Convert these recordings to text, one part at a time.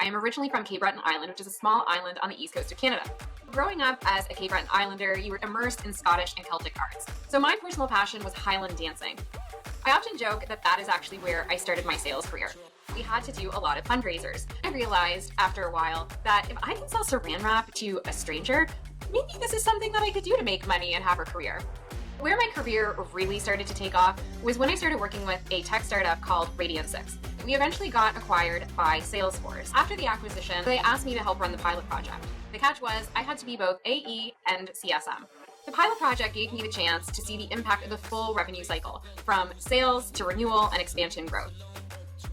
I am originally from Cape Breton Island, which is a small island on the east coast of Canada. Growing up as a Cape Breton Islander, you were immersed in Scottish and Celtic arts. So my personal passion was Highland dancing. I often joke that that is actually where I started my sales career. We had to do a lot of fundraisers. I realized after a while that if I can sell saran wrap to a stranger, maybe this is something that I could do to make money and have a career. Where my career really started to take off was when I started working with a tech startup called Radiant 6. We eventually got acquired by Salesforce. After the acquisition, they asked me to help run the pilot project. The catch was I had to be both AE and CSM. The pilot project gave me the chance to see the impact of the full revenue cycle, from sales to renewal and expansion growth.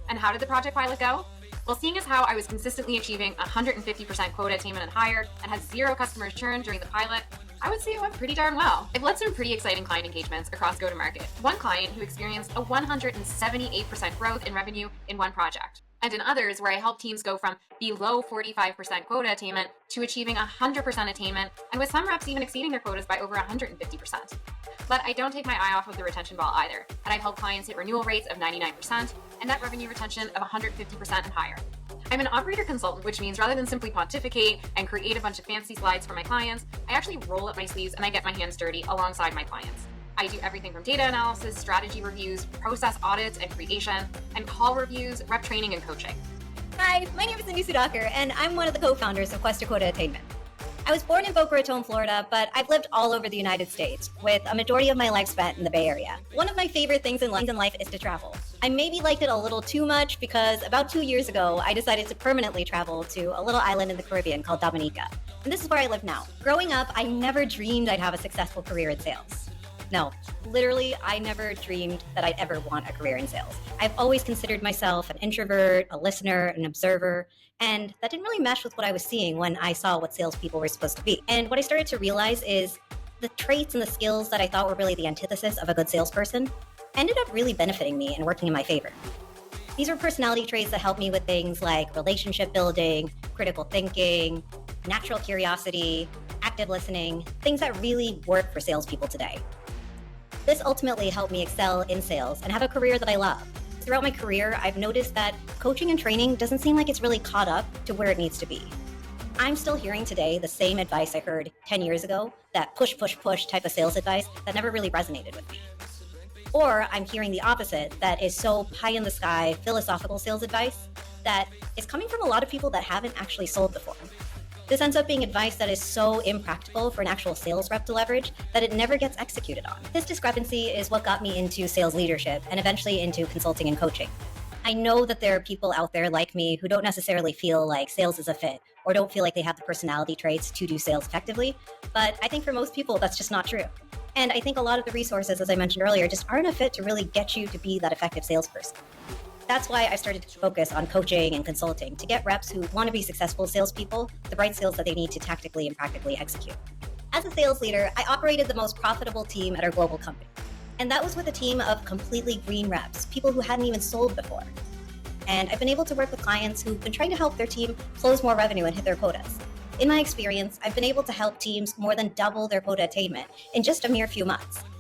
And how did the project pilot go? Well, seeing as how I was consistently achieving 150% quota attainment and higher and had 0 customers churn during the pilot, I would say it went pretty darn well. I've led some pretty exciting client engagements across go-to-market. One client who experienced a 178% growth in revenue in one project. And in others where I helped teams go from below 45% quota attainment to achieving 100% attainment, and with some reps even exceeding their quotas by over 150%. But I don't take my eye off of the retention ball either, and I've helped clients hit renewal rates of 99% and net revenue retention of 150% and higher. I'm an operator consultant, which means rather than simply pontificate and create a bunch of fancy slides for my clients, I actually roll up my sleeves and I get my hands dirty alongside my clients. I do everything from data analysis, strategy reviews, process audits and creation, and call reviews, rep training, and coaching. Hi, my name is Indu, and I'm one of the co-founders of Quota Attainment. I was born in Boca Raton, Florida, but I've lived all over the United States, with a majority of my life spent in the Bay Area. One of my favorite things in life is to travel. I maybe liked it a little too much because about 2 years ago, I decided to permanently travel to a little island in the Caribbean called Dominica. And this is where I live now. Growing up, I never dreamed I'd have a successful career in sales. No, literally, I never dreamed that I'd ever want a career in sales. I've always considered myself an introvert, a listener, an observer, and that didn't really mesh with what I was seeing when I saw what salespeople were supposed to be. And what I started to realize is the traits and the skills that I thought were really the antithesis of a good salesperson ended up really benefiting me and working in my favor. These were personality traits that helped me with things like relationship building, critical thinking, natural curiosity, active listening, things that really work for salespeople today. This ultimately helped me excel in sales and have a career that I love. Throughout my career, I've noticed that coaching and training doesn't seem like it's really caught up to where it needs to be. I'm still hearing today the same advice I heard 10 years ago, that push, push, push type of sales advice that never really resonated with me. Or I'm hearing the opposite, that is so pie in the sky, philosophical sales advice that is coming from a lot of people that haven't actually sold before. This ends up being advice that is so impractical for an actual sales rep to leverage that it never gets executed on. This discrepancy is what got me into sales leadership and eventually into consulting and coaching. I know that there are people out there like me who don't necessarily feel like sales is a fit or don't feel like they have the personality traits to do sales effectively, but I think for most people that's just not true. And I think a lot of the resources, as I mentioned earlier, just aren't a fit to really get you to be that effective salesperson. That's why I started to focus on coaching and consulting to get reps who want to be successful salespeople the right skills that they need to tactically and practically execute. As a sales leader, I operated the most profitable team at our global company. And that was with a team of completely green reps, people who hadn't even sold before. And I've been able to work with clients who've been trying to help their team close more revenue and hit their quotas. In my experience, I've been able to help teams more than double their quota attainment in just a mere few months.